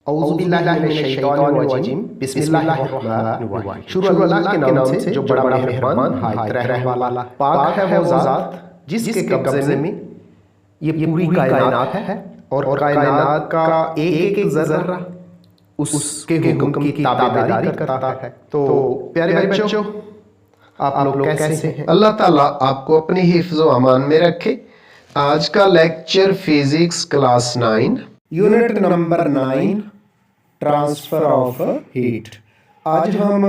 औज़ुबिल्लाहिमिनश्शैतानिर्रजीम बिस्मिल्लाहिर्रहमानिर्रहीम। शुरू अल्लाह के नाम से जो बड़ा मेहरबान हायत रहने वाला। पाक है वो ज़ात जिसके कब्ज़े में ये पूरी कायनात है और कायनात का एक एक ज़र्रा उसके हुक्म की ताबेदारी करता है। तो प्यारे बच्चों, आप लोग कैसे हैं? अल्लाह ताला आपको अपनी हिफ्ज़ व अमान में रखे। आज का lecture physics class 9 unit number 9 transfer of heat. आज हम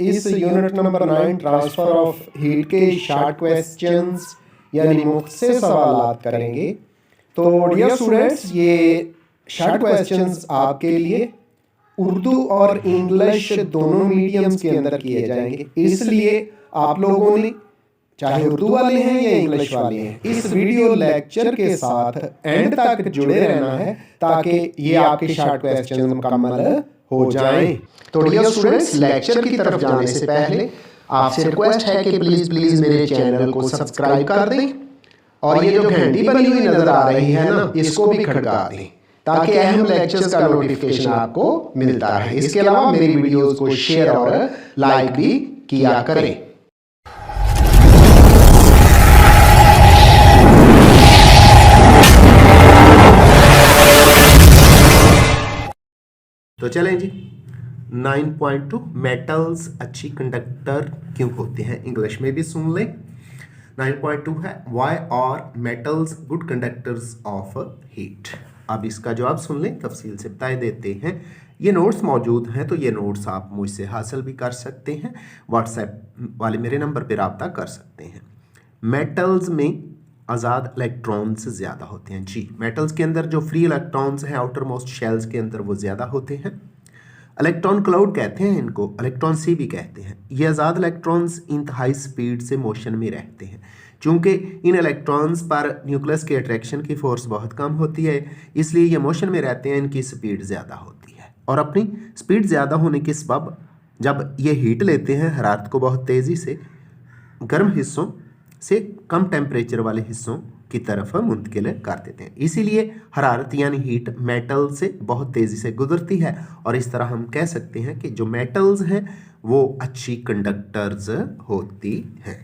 इस unit number 9 transfer of heat के शॉर्ट क्वेश्चंस यानी मुख्तसर सवालात करेंगे। तो डियर स्टूडेंट्स, ये शॉर्ट क्वेश्चंस आपके लिए उर्दू और इंग्लिश दोनों मीडियम्स के अंदर किए जाएंगे, इसलिए आप लोगों ने चाहे उर्दू वाले हैं या इंग्लिश वाले हैं, इस वीडियो लेक्चर के साथ एंड तक जुड़े रहना है ताकि ये आपके शॉर्ट क्वेश्चन मुकम्मल हो जाएं। तो डियर स्टूडेंट्स, लेक्चर की तरफ जाने से पहले आपसे रिक्वेस्ट है कि प्लीज मेरे चैनल को सब्सक्राइब कर दें और ये जो घंटी बनी हुई नजर आ रही है ना, इसको भी खड़का दें ताकि अहम लेक्चर्स का नोटिफिकेशन आपको मिलता रहे। इसके अलावा मेरी वीडियोस को शेयर और लाइक भी किया करें। तो चलें जी, 9.2 मेटल्स अच्छी कंडक्टर क्यों होते हैं, इंग्लिश में भी सुन लें। 9.2 है why are metals good conductors of heat. अब इसका जवाब सुन लें, तफसील से बता देते हैं। ये नोट्स मौजूद हैं, तो ये नोट्स आप मुझसे हासिल भी कर सकते हैं, व्हाट्सएप वाले मेरे नंबर पर रब्ता कर सकते हैं। मेटल्स में आज़ाद इलेक्ट्रॉन्स ज़्यादा होते हैं जी। मेटल्स के अंदर जो फ्री इलेक्ट्रॉन्स हैं आउटर मोस्ट शेल्स के अंदर वो ज़्यादा होते हैं। इलेक्ट्रॉन क्लाउड कहते हैं इनको, इलेक्ट्रॉन सी भी कहते हैं। ये आज़ाद इलेक्ट्रॉन्स इंतहाई स्पीड से मोशन में रहते हैं। चूँकि इन इलेक्ट्रॉन्स पर न्यूक्लियस के अट्रैक्शन की फोर्स बहुत कम होती है, इसलिए ये मोशन में रहते हैं, इनकी स्पीड ज़्यादा होती है। और अपनी स्पीड ज़्यादा होने के सबब जब ये हीट लेते हैं हरारत को बहुत तेज़ी से गर्म हिस्सों से कम टेम्परेचर वाले हिस्सों की तरफ मुंतकिल कर देते हैं। इसीलिए हरारत यानी हीट मेटल से बहुत तेज़ी से गुजरती है और इस तरह हम कह सकते हैं कि जो मेटल्स हैं वो अच्छी कंडक्टर्स होती हैं।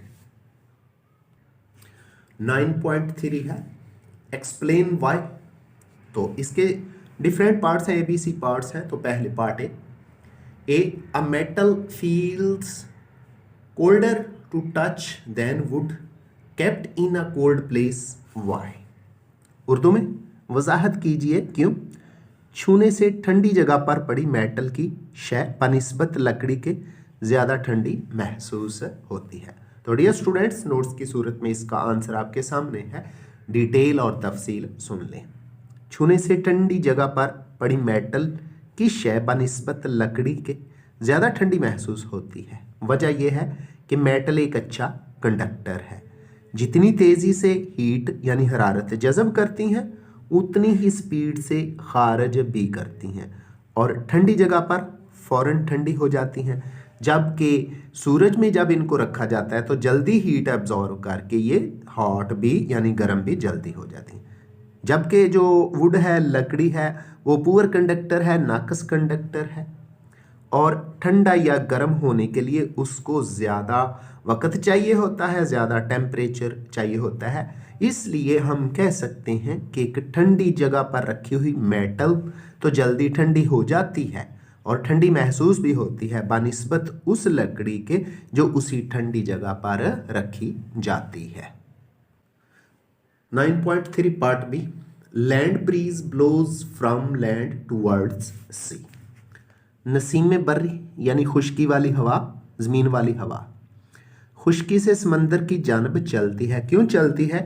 9.3 है एक्सप्लेन व्हाई। तो इसके डिफरेंट पार्ट्स हैं, ABC पार्ट्स हैं। तो पहले part A a metal feels colder to touch than wood kept in a cold place why. Urdu में वजाहत कीजिए क्यों छूने से ठंडी जगह पर पड़ी मेटल की शय बनिस्बत लकड़ी के ज़्यादा ठंडी महसूस होती है। तो डियर स्टूडेंट्स, नोट्स की सूरत में इसका आंसर आपके सामने है, डिटेल और तफसील सुन लें। छूने से ठंडी जगह पर पड़ी मेटल की शय बनिस्बत लकड़ी के ज़्यादा ठंडी महसूस होती है। वजह यह है कि मेटल एक अच्छा कंडक्टर है। जितनी तेज़ी से हीट यानी हरारत जज़ब करती हैं उतनी ही स्पीड से खारिज भी करती हैं और ठंडी जगह पर फ़ौरन ठंडी हो जाती हैं। जबकि सूरज में जब इनको रखा जाता है तो जल्दी हीट एब्जॉर्व करके ये हॉट भी यानी गर्म भी जल्दी हो जाती हैं। जबकि जो वुड है, लकड़ी है, वो पुअर कंडक्टर है, नाकस कंडक्टर है और ठंडा या गर्म होने के लिए उसको ज़्यादा वक्त चाहिए होता है, ज़्यादा टेम्परेचर चाहिए होता है। इसलिए हम कह सकते हैं कि एक ठंडी जगह पर रखी हुई मेटल तो जल्दी ठंडी हो जाती है और ठंडी महसूस भी होती है बनिस्बत उस लकड़ी के जो उसी ठंडी जगह पर रखी जाती है। 9.3 part B land breeze blows from land towards sea. नसीम बर्री यानी खुश्की वाली हवा, ज़मीन वाली हवा खुश्की से समंदर की जानब चलती है। क्यों चलती है,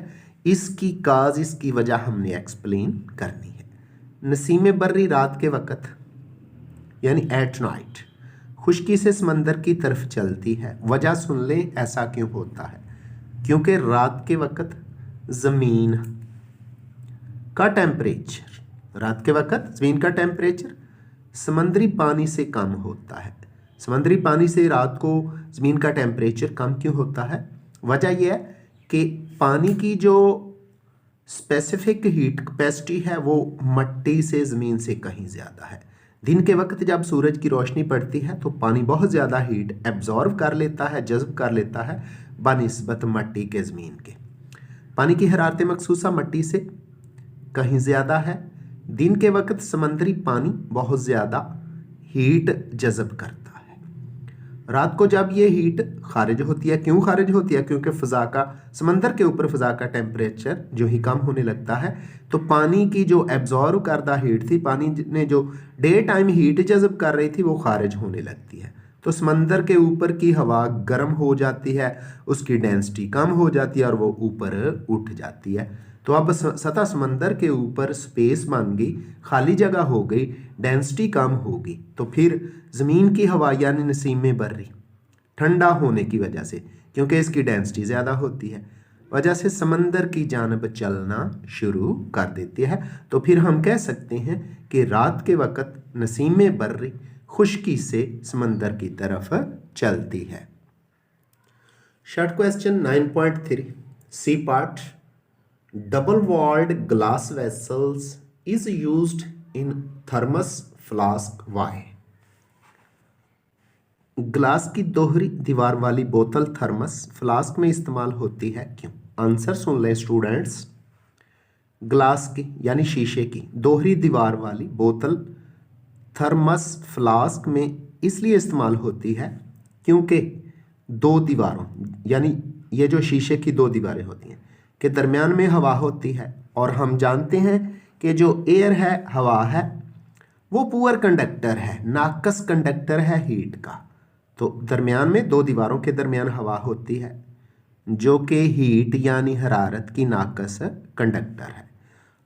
इसकी काज, इसकी वजह हमने एक्सप्लेन करनी है। नसीम बर्री रात के वक़्त यानी एट नाइट खुश्की से समंदर की तरफ चलती है। वजह सुन लें ऐसा क्यों होता है, क्योंकि रात के वक़्त ज़मीन का टेम्परेचर, रात के वक़्त ज़मीन का टेम्परेचर समंदरी पानी से कम होता है। समंदरी पानी से रात को ज़मीन का टेम्परेचर कम क्यों होता है, वजह यह है कि पानी की जो स्पेसिफिक हीट कैपेसिटी है वो मट्टी से ज़मीन से कहीं ज़्यादा है। दिन के वक्त जब सूरज की रोशनी पड़ती है तो पानी बहुत ज़्यादा हीट एब्जॉर्व कर लेता है, जज़्ब कर लेता है बनिस्बत मिट्टी के ज़मीन के। पानी की हरारत मखसूसा मिट्टी से कहीं ज़्यादा है। दिन के वक्त समंदरी पानी बहुत ज़्यादा हीट जज़ब करता है। रात को जब ये हीट खारिज होती है, क्यों खारिज होती है? क्योंकि फ़ज़ा का, समंदर के ऊपर फ़ज़ा का टेम्परेचर जो ही कम होने लगता है तो पानी की जो एब्जॉर्व करदा हीट थी, पानी ने जो डे टाइम हीट जज़ब कर रही थी वो खारिज होने लगती है। तो समंदर के ऊपर की हवा गर्म हो जाती है, उसकी डेंसिटी कम हो जाती है और वो ऊपर उठ जाती है। तो अब सतह समंदर के ऊपर स्पेस बन गई, खाली जगह हो गई, डेंसिटी कम होगी। तो फिर ज़मीन की हवा यानी नसीम बर्री ठंडा होने की वजह से, क्योंकि इसकी डेंसिटी ज़्यादा होती है, वजह से समंदर की जानब चलना शुरू कर देती है। तो फिर हम कह सकते हैं कि रात के वक्त नसीम बर्री खुश्की से समंदर की तरफ चलती है। Short question 9.3 C part, double walled glass vessels is used in thermos flask why. Glass की दोहरी दीवार वाली बोतल थर्मस फ्लास्क में इस्तेमाल होती है, क्यों? आंसर सुन लें स्टूडेंट्स। ग्लास की यानी शीशे की दोहरी दीवार वाली बोतल थर्मस फ्लास्क में इसलिए इस्तेमाल होती है क्योंकि दो दीवारों यानी ये जो शीशे की दो दीवारें होती हैं के दरमियान में हवा होती है, और हम जानते हैं कि जो एयर है, हवा है, वो पुअर कंडक्टर है, नाकस कंडक्टर है हीट का। तो दरमियान में दो दीवारों के दरमियान हवा होती है जो कि हीट यानी हरारत की नाकस कंडक्टर है,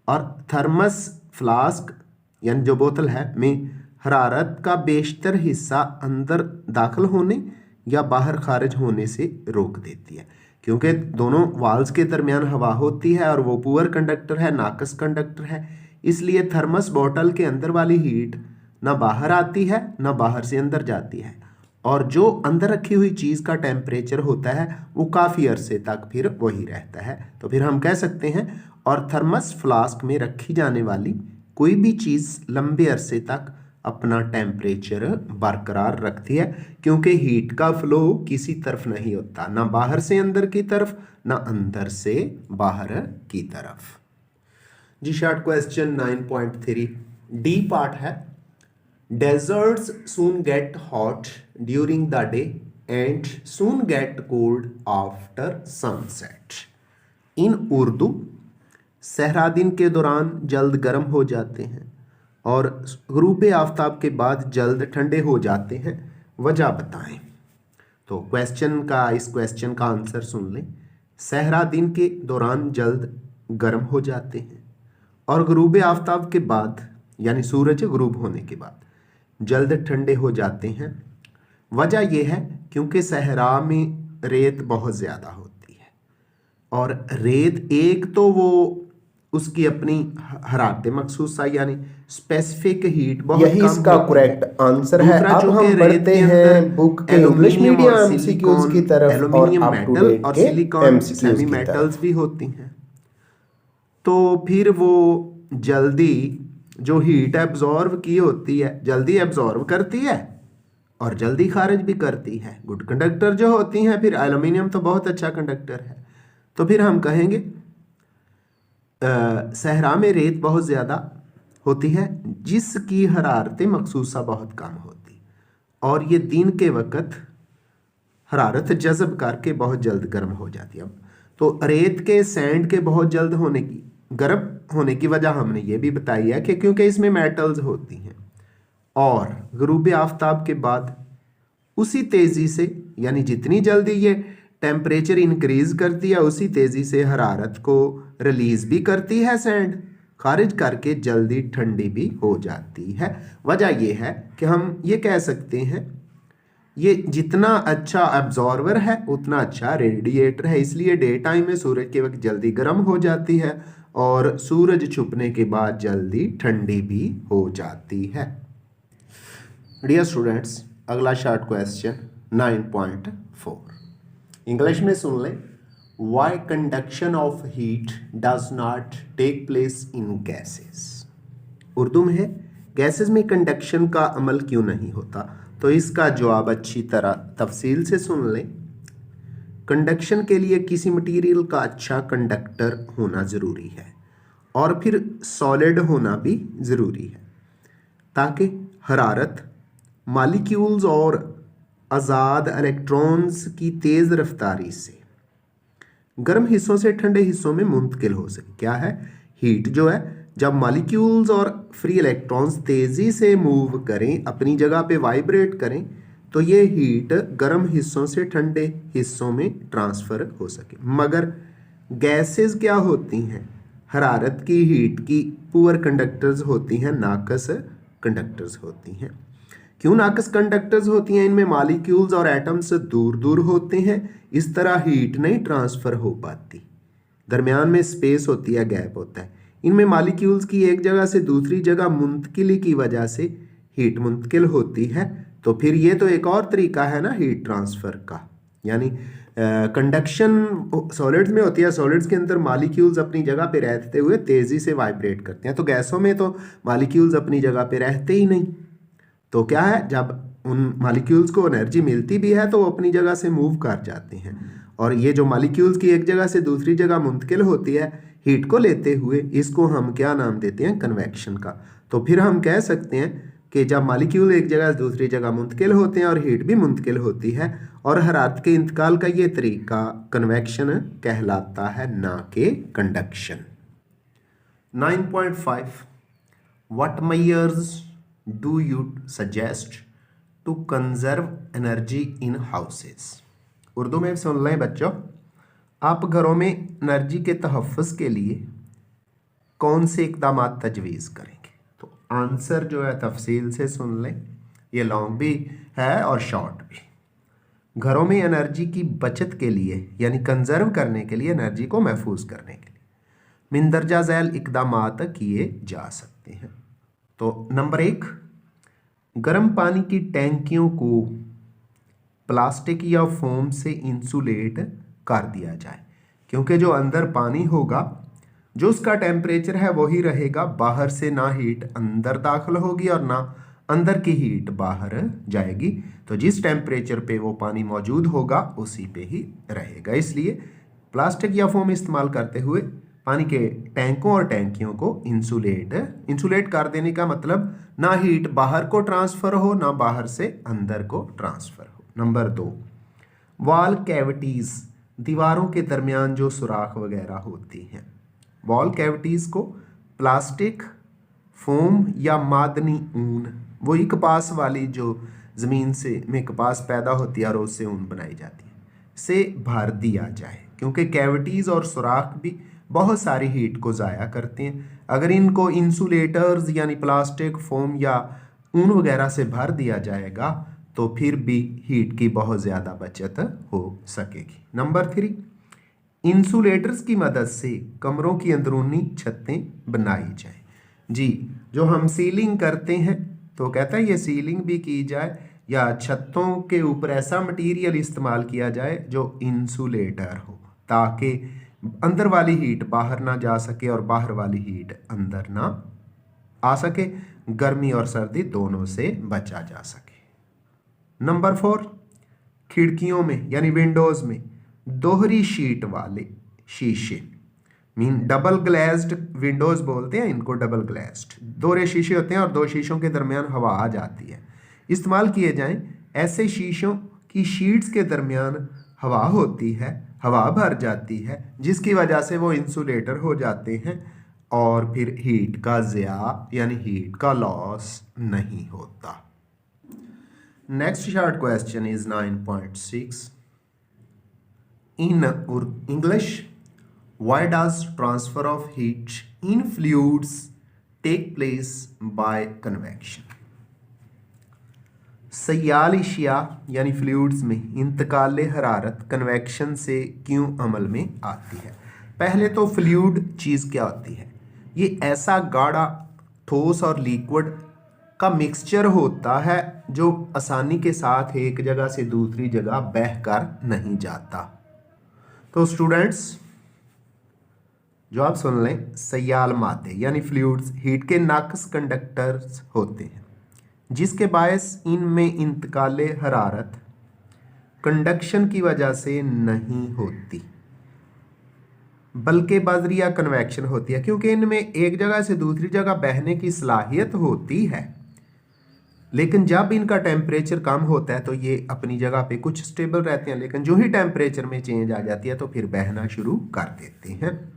और थर्मस फ्लास्क यानी जो बोतल है में हरारत का बेशतर हिस्सा अंदर दाखिल होने या बाहर खारिज होने से रोक देती है, क्योंकि दोनों वाल्स के दरमियान हवा होती है और वो पुअर कंडक्टर है, नाकस कंडक्टर है। इसलिए थर्मस बोतल के अंदर वाली हीट ना बाहर आती है ना बाहर से अंदर जाती है, और जो अंदर रखी हुई चीज़ का टेम्परेचर होता है वो काफ़ी अरसे तक फिर वही रहता है। तो फिर हम कह सकते हैं, और थर्मस फ्लास्क में रखी जाने वाली कोई भी चीज़ लंबे अरसे तक अपना टेम्परेचर बरकरार रखती है, क्योंकि हीट का फ्लो किसी तरफ नहीं होता, ना बाहर से अंदर की तरफ ना अंदर से बाहर की तरफ। जी शॉर्ट क्वेश्चन 9.3 डी पार्ट है, deserts soon get hot during the day and soon get cold after sunset. In Urdu, सहरा दिन के दौरान जल्द गर्म हो जाते हैं और गुरूब आफ्ताब के बाद जल्द ठंडे हो जाते हैं, वजह बताएं। तो इस क्वेश्चन का आंसर सुन लें। सहरा दिन के दौरान जल्द गर्म हो जाते हैं और गुरूब आफ्ताब के बाद यानी सूरज गुरूब होने के बाद जल्द ठंडे हो जाते हैं। वजह यह है क्योंकि सहरा में रेत बहुत ज़्यादा होती है, और रेत एक तो वो उसकी अपनी हरारत मखसूसा यानी स्पेसिफिक हीट बहुत यही कम इसका होती है। करेक्ट आंसर है। दूसरा अब जो हम कि बढ़ते रेत के हैं अंदर बुक के इंग्लिश एल्युमिनियम मीडियम और एमसीक्यूज की तरफ और एल्युमिनियम अप टू मेटल डेट और के सिलिकॉन एमसीक्यूज सेमी की मेटल्स तरफ। भी होती हैं। तो फिर वो जल्दी जो हीट एब्जॉर्व की होती है जल्दी एब्जॉर्व करती है और जल्दी खारिज भी करती है। गुड कंडक्टर जो होती हैं, फिर एल्युमिनियम तो बहुत अच्छा कंडक्टर है। तो फिर हम कहेंगे सहरा में रेत बहुत ज़्यादा होती है जिसकी हरारत मखसूसा बहुत कम होती, और ये दिन के वक्त हरारत जज़ब करके बहुत जल्द गर्म हो जाती है। तो रेत के सैंड के बहुत जल्द गर्म होने की वजह हमने ये भी बताई है कि क्योंकि इसमें मेटल्स होती हैं, और गुरूब आफ्ताब के बाद उसी तेज़ी से यानी जितनी जल्दी ये टेम्परेचर इंक्रीज करती है उसी तेज़ी से हरारत को रिलीज़ भी करती है, सैंड खारिज करके जल्दी ठंडी भी हो जाती है। वजह यह है कि हम ये कह सकते हैं ये जितना अच्छा एब्जॉर्वर है उतना अच्छा रेडिएटर है, इसलिए डे टाइम में सूरज के वक्त जल्दी गर्म हो जाती है और सूरज छुपने के बाद जल्दी ठंडी भी हो जाती है। डियर स्टूडेंट्स, अगला शॉर्ट क्वेश्चन 9.4 इंग्लिश में सुन लें। Why conduction of heat does not take place in gases. Urdu में है गैसेस में कंडक्शन का अमल क्यों नहीं होता? तो इसका जवाब अच्छी तरह तफसील से सुन लें। कंडक्शन के लिए किसी मटेरियल का अच्छा कंडक्टर होना ज़रूरी है और फिर सॉलिड होना भी ज़रूरी है, ताकि हरारत मॉलिक्यूल्स और आज़ाद इलेक्ट्रॉन्स की तेज़ रफ्तारी से गर्म हिस्सों से ठंडे हिस्सों में मुंतकिल हो सके। क्या है? हीट जो है, जब मॉलिक्यूल्स और फ्री इलेक्ट्रॉन्स तेज़ी से मूव करें, अपनी जगह पे वाइब्रेट करें, तो ये हीट गर्म हिस्सों से ठंडे हिस्सों में ट्रांसफ़र हो सके। मगर गैसेस क्या होती हैं? हरारत की हीट की पुअर कंडक्टर्स होती हैं, नाकस कंडक्टर्स होती हैं। क्यों नाकस कंडक्टर्स होती हैं? इनमें मॉलिक्यूल्स और एटम्स दूर दूर होते हैं, इस तरह हीट नहीं ट्रांसफ़र हो पाती। दरमियान में स्पेस होती है, गैप होता है। इनमें मॉलिक्यूल्स की एक जगह से दूसरी जगह मुंतकिली की वजह से हीट मुंतकिल होती है। तो फिर ये तो एक और तरीका है ना हीट ट्रांसफ़र का। यानी कंडक्शन सॉलिड्स में होती है, सॉलिड्स के अंदर मॉलिक्यूल्स अपनी जगह पे रहते हुए तेज़ी से वाइब्रेट करते हैं। तो गैसों में तो मॉलिक्यूल्स अपनी जगह पे रहते ही नहीं। तो क्या है, जब उन मॉलिक्यूल्स को एनर्जी मिलती भी है तो वो अपनी जगह से मूव कर जाते हैं। और ये जो मॉलिक्यूल्स की एक जगह से दूसरी जगह मुंतकिल होती है हीट को लेते हुए, इसको हम क्या नाम देते हैं? कन्वेक्शन का। तो फिर हम कह सकते हैं कि जब मॉलिक्यूल एक जगह से दूसरी जगह मुंतकिल होते हैं और हीट भी मुंतकिल होती है, और हरारत के इंतकाल का ये तरीका कन्वेक्शन कहलाता है, ना कि conduction. 9.5 What measures do you suggest to conserve energy in houses? Urdu में सुन लें बच्चों, आप घरों में एनर्जी के तहफ़्फ़ुज़ के लिए कौन से इक़दाम तजवीज़ करेंगे? तो आंसर जो है तफसील से सुन लें, ये लॉन्ग भी है और शॉर्ट भी। घरों में एनर्जी की बचत के लिए, यानी कंजर्व करने के लिए, एनर्जी को महफूज करने के लिए मंदरजा झैल इक़दामात किए जा सकते हैं। तो नंबर 1, गर्म पानी की टैंकियों को प्लास्टिक या फोम से इंसुलेट कर दिया जाए, क्योंकि जो अंदर पानी होगा, जो उसका टेम्परेचर है वही रहेगा, बाहर से ना हीट अंदर दाखिल होगी और ना अंदर की हीट बाहर जाएगी। तो जिस टेम्परेचर पे वो पानी मौजूद होगा उसी पे ही रहेगा। इसलिए प्लास्टिक या फोम इस्तेमाल करते हुए पानी के टैंकों और टैंकियों को इंसुलेट कर देने का मतलब ना हीट बाहर को ट्रांसफ़र हो, ना बाहर से अंदर को ट्रांसफ़र हो। नंबर 2, वॉल कैविटीज़, दीवारों के दरमियान जो सुराख वगैरह होती हैं, वॉल कैविटीज़ को प्लास्टिक, फोम या मादनी ऊन, वही कपास वाली जो ज़मीन से में कपास पैदा होती है और उससे ऊन बनाई जाती है, से भर दिया जाए, क्योंकि कैविटीज़ और सुराख भी बहुत सारी हीट को ज़ाया करते हैं। अगर इनको इंसुलेटर्स यानी प्लास्टिक, फोम या ऊन वगैरह से भर दिया जाएगा तो फिर भी हीट की बहुत ज़्यादा बचत हो सकेगी। नंबर 3, इंसुलेटर्स की मदद से कमरों की अंदरूनी छतें बनाई जाएं। जी, जो हम सीलिंग करते हैं तो कहता है ये सीलिंग भी की जाए या छतों के ऊपर ऐसा मटेरियल इस्तेमाल किया जाए जो इंसुलेटर हो, ताकि अंदर वाली हीट बाहर ना जा सके और बाहर वाली हीट अंदर ना आ सके, गर्मी और सर्दी दोनों से बचा जा सके। नंबर 4, खिड़कियों में यानी विंडोज़ में दोहरी शीट वाले शीशे, डबल ग्लेज्ड विंडोज़ बोलते हैं इनको, डबल ग्लेज्ड दोहरे शीशे होते हैं और दो शीशों के दरमियान हवा आ जाती है, इस्तेमाल किए जाएं। ऐसे शीशों की शीट्स के दरमियान हवा होती है, हवा भर जाती है, जिसकी वजह से वो इंसुलेटर हो जाते हैं और फिर हीट का ज़िया यानी हीट का लॉस नहीं होता। Next short question is 9.6 in English. Why does transfer of heat in fluids take place by convection? सयाल इशिया यानी फ्लूइड्स में इंतकाल हरारत कन्वेक्शन से क्यों अमल में आती है? पहले तो फ्लूइड चीज़ क्या होती है? ये ऐसा गाढ़ा, ठोस और लिक्विड का मिक्सचर होता है जो आसानी के साथ एक जगह से दूसरी जगह बह कर नहीं जाता। तो स्टूडेंट्स, जो आप सुन लें, सयाल मादे यानी फ्लूइड्स हीट के नाकस कंडक्टर्स होते हैं, जिसके बायस इनमें इंतकाले हरारत कंडक्शन की वजह से नहीं होती बल्कि बजरिया कन्वेक्शन होती है, क्योंकि इनमें एक जगह से दूसरी जगह बहने की सलाहियत होती है। लेकिन जब इनका टेम्परेचर कम होता है तो ये अपनी जगह पे कुछ स्टेबल रहते हैं, लेकिन जो ही टेम्परेचर में चेंज आ जाती है तो फिर बहना शुरू कर देते हैं।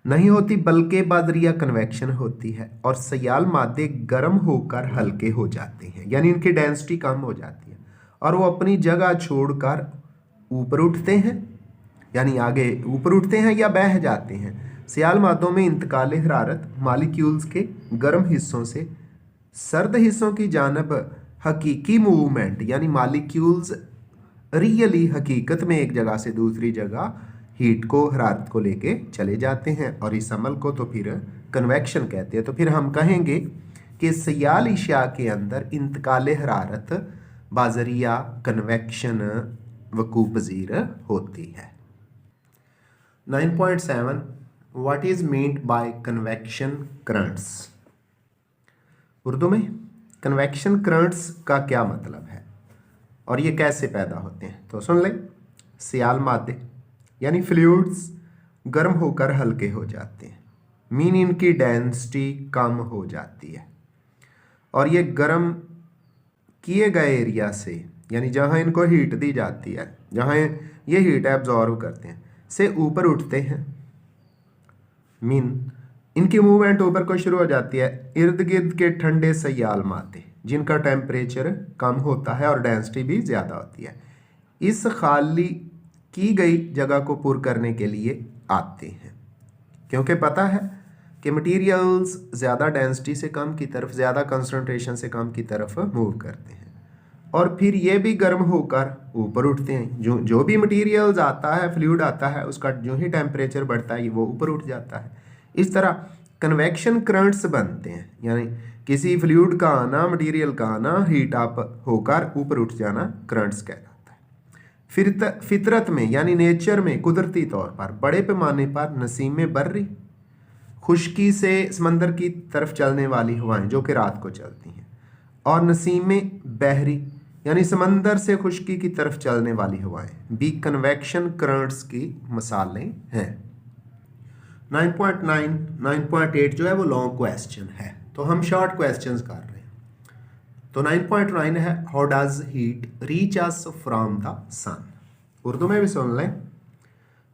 नहीं होती बल्कि बजरिया कन्वेक्शन होती है और सयाल मादे गर्म होकर हल्के हो जाते हैं, यानी इनकी डेंसिटी कम हो जाती है और वो अपनी जगह छोड़कर ऊपर उठते हैं, यानी आगे ऊपर उठते हैं या बह जाते हैं। सयाल मादों में इंतकाल हरारत मालिक्यूल्स के गर्म हिस्सों से सर्द हिस्सों की जानब हकीकी मूवमेंट, यानी मालिक्यूल्स रियली हकीकत में एक जगह से दूसरी जगह हीट को हरारत को लेके चले जाते हैं और इस अमल को तो फिर कन्वेक्शन कहते हैं। तो फिर हम कहेंगे कि सयाल इशिया के अंदर इंतकाल हरारत बाजरिया कन्वेक्शन वकू पजीर होती है। 9.7 what is meant by convection currents. Urdu में कन्वेक्शन करंट्स का क्या मतलब है और ये कैसे पैदा होते हैं, तो सुन लें। सयाल मादे यानी फ्लूइड्स गर्म होकर हल्के हो जाते हैं, मीन इनकी डेंसिटी कम हो जाती है और ये गर्म किए गए एरिया से, यानी जहाँ इनको हीट दी जाती है, जहाँ ये हीट एब्जॉर्व करते हैं, से ऊपर उठते हैं। मीन इनकी मूवमेंट ऊपर को शुरू हो जाती है इर्द गिर्द के ठंडे सयाल मादे जिनका टेम्परेचर कम होता है और डेंसिटी भी ज़्यादा होती है, इस खाली की गई जगह को पूरा करने के लिए आते हैं, क्योंकि पता है कि मटेरियल्स ज़्यादा डेंसिटी से कम की तरफ, ज़्यादा कंसंट्रेशन से कम की तरफ मूव करते हैं और फिर ये भी गर्म होकर ऊपर उठते हैं। जो भी मटेरियल्स आता है, फ्लूइड आता है, उसका जो ही टेम्परेचर बढ़ता है वो ऊपर उठ जाता है। इस तरह कन्वेक्शन करंट्स बनते हैं, यानी किसी फ्लूइड का आना, मटेरियल का आना, हीट अप होकर ऊपर उठ जाना करंट्स कहलाता है। फितरत में यानी नेचर में कुदरती तौर पर बड़े पैमाने पर नसीमें बर्री, खुश्की से समंदर की तरफ चलने वाली हवाएं जो कि रात को चलती हैं, और नसीमें बहरी यानी समंदर से खुश्की की तरफ चलने वाली हवाएं भी कन्वेक्शन करंट्स की मिसालें हैं। 9.9 9.8 जो है वो लॉन्ग क्वेश्चन है, तो हम शॉर्ट क्वेश्चंस कर रहे हैं। तो 9.9 है how does heat reach us from the sun. Urdu में भी सुन लें,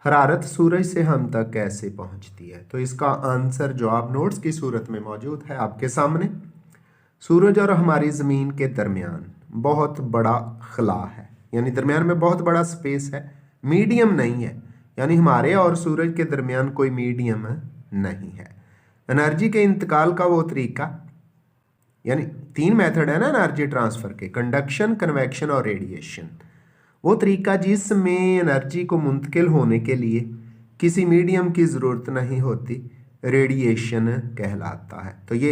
हरारत सूरज से हम तक कैसे पहुंचती है। तो इसका आंसर जवाब नोट्स की सूरत में मौजूद है आपके सामने। सूरज और हमारी ज़मीन के दरमियान बहुत बड़ा खला है, यानी दरमियान में बहुत बड़ा स्पेस है, मीडियम नहीं है, यानी हमारे और सूरज के दरमियान कोई मीडियम नहीं है। एनर्जी के इंतकाल का वो तरीका, यानी 3 मेथड है ना एनर्जी ट्रांसफ़र के, कंडक्शन, कन्वेक्शन और रेडिएशन। वो तरीका जिसमें एनर्जी को मुंतकिल होने के लिए किसी मीडियम की ज़रूरत नहीं होती, रेडिएशन कहलाता है। तो ये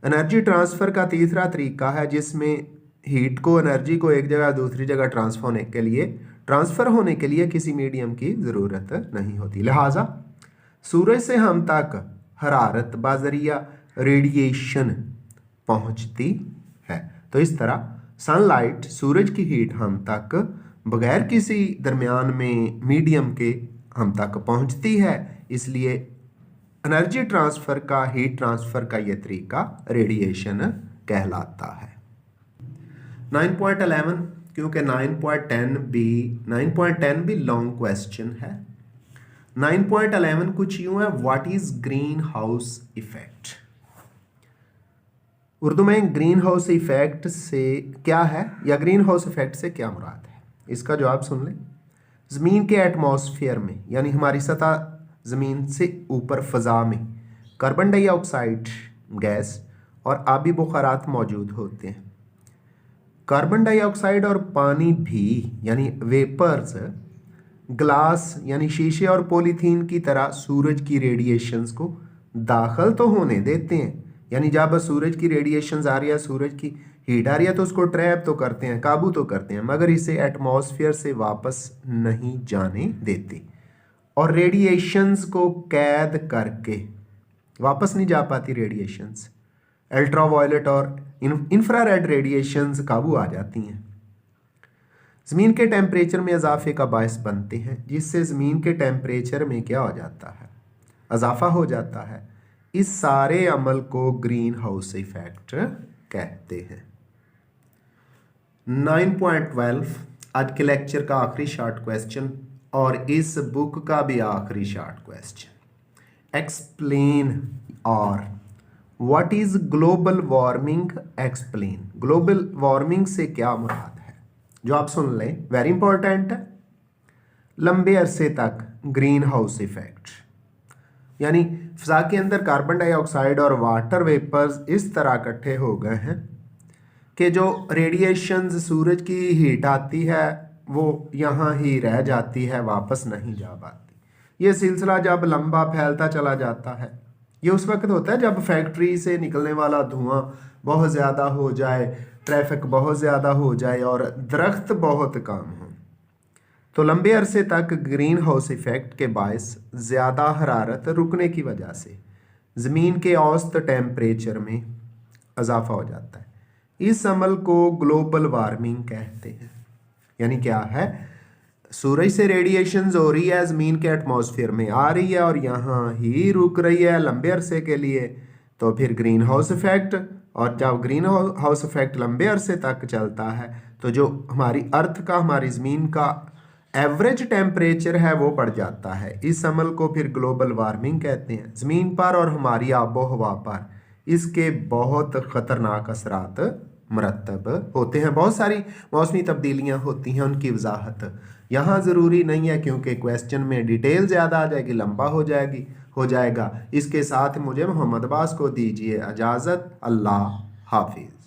एनर्जी ट्रांसफ़र का तीसरा तरीका है जिसमें हीट को, एनर्जी को एक जगह दूसरी जगह ट्रांसफ़र होने के लिए किसी मीडियम की ज़रूरत नहीं होती। लिहाजा सूरज से हम तक हरारत बाजरिया रेडिएशन पहुंचती है। तो इस तरह सनलाइट, सूरज की हीट हम तक बगैर किसी दरमियान में मीडियम के हम तक पहुंचती है, इसलिए एनर्जी ट्रांसफ़र का, हीट ट्रांसफ़र का ये तरीका रेडिएशन कहलाता है। 9.11 क्योंकि 9.10 भी लॉन्ग क्वेश्चन है। 9.11 कुछ यूं है, what is green house effect. Urdu में ग्रीन हाउस इफेक्ट से क्या है या ग्रीन हाउस इफेक्ट से क्या मुराद है, इसका जवाब सुन लें। ज़मीन के एटमॉस्फेयर में, यानी हमारी सतह ज़मीन से ऊपर फ़ज़ा में कार्बन डाइऑक्साइड गैस और आबी बुखारात मौजूद होते हैं। कार्बन डाइऑक्साइड और पानी भी, यानी वेपर्स, ग्लास यानी शीशे और पॉलीथीन की तरह सूरज की रेडिएशंस को दाखिल तो होने देते हैं, यानी जब सूरज की रेडिएशंस आ रही है, सूरज की हीट आ रही है तो उसको ट्रैप तो करते हैं, काबू तो करते हैं, मगर इसे एटमॉस्फेयर से वापस नहीं जाने देते। और रेडिएशंस को कैद करके वापस नहीं जा पाती रेडिएशंस, अल्ट्रावायलेट और इंफ्रारेड रेडिएशंस काबू आ जाती हैं, ज़मीन के टेम्परेचर में इजाफे का बायस बनते हैं, जिससे ज़मीन के टेम्परेचर में क्या हो जाता है, इजाफा हो जाता है। इस सारे अमल को ग्रीन हाउस इफेक्ट कहते हैं। 9.12 आज के लेक्चर का आखिरी शॉर्ट क्वेश्चन और इस बुक का भी आखिरी शॉर्ट क्वेश्चन। एक्सप्लेन और what is global warming. Explain, global warming से क्या मुराद है, जो आप सुन लें, वेरी इंपॉर्टेंट है। लंबे अरसे तक ग्रीन हाउस इफेक्ट यानी फिजा के अंदर कार्बन डाइऑक्साइड और वाटर वेपर्स इस तरह इकट्ठे हो गए हैं कि जो रेडिएशंस सूरज की हीट आती है वो यहाँ ही रह जाती है, वापस नहीं जा पाती। ये सिलसिला जब लंबा फैलता चला जाता है, ये उस वक्त होता है जब फैक्ट्री से निकलने वाला धुआं बहुत ज़्यादा हो जाए, ट्रैफिक बहुत ज़्यादा हो जाए और दरख्त बहुत कम हो। तो लंबे अरसे तक ग्रीन हाउस इफेक्ट के बायस ज़्यादा हरारत रुकने की वजह से ज़मीन के औसत टेम्परेचर में इजाफा हो जाता है। इस अमल को ग्लोबल वार्मिंग कहते हैं। यानी क्या है, सूरज से रेडिएशंस हो रही है, ज़मीन के एटमॉस्फेयर में आ रही है और यहाँ ही रुक रही है लंबे अरसे के लिए, तो फिर ग्रीन हाउस इफेक्ट। और जब ग्रीन हाउस इफेक्ट लंबे अरसे तक चलता है तो जो हमारी अर्थ का, हमारी ज़मीन का एवरेज टेम्परेचर है वो बढ़ जाता है। इस अमल को फिर ग्लोबल वार्मिंग कहते हैं। ज़मीन पर और हमारी आबो हवा पर इसके बहुत ख़तरनाक असरात मरतब होते हैं। बहुत सारी मौसमी तब्दीलियाँ होती हैं, उनकी वजाहत यहाँ ज़रूरी नहीं है क्योंकि क्वेश्चन में डिटेल ज़्यादा आ जाएगी, लंबा हो जाएगा। इसके साथ मुझे मोहम्मद अब्बास को दीजिए इजाज़त। अल्लाह हाफिज़।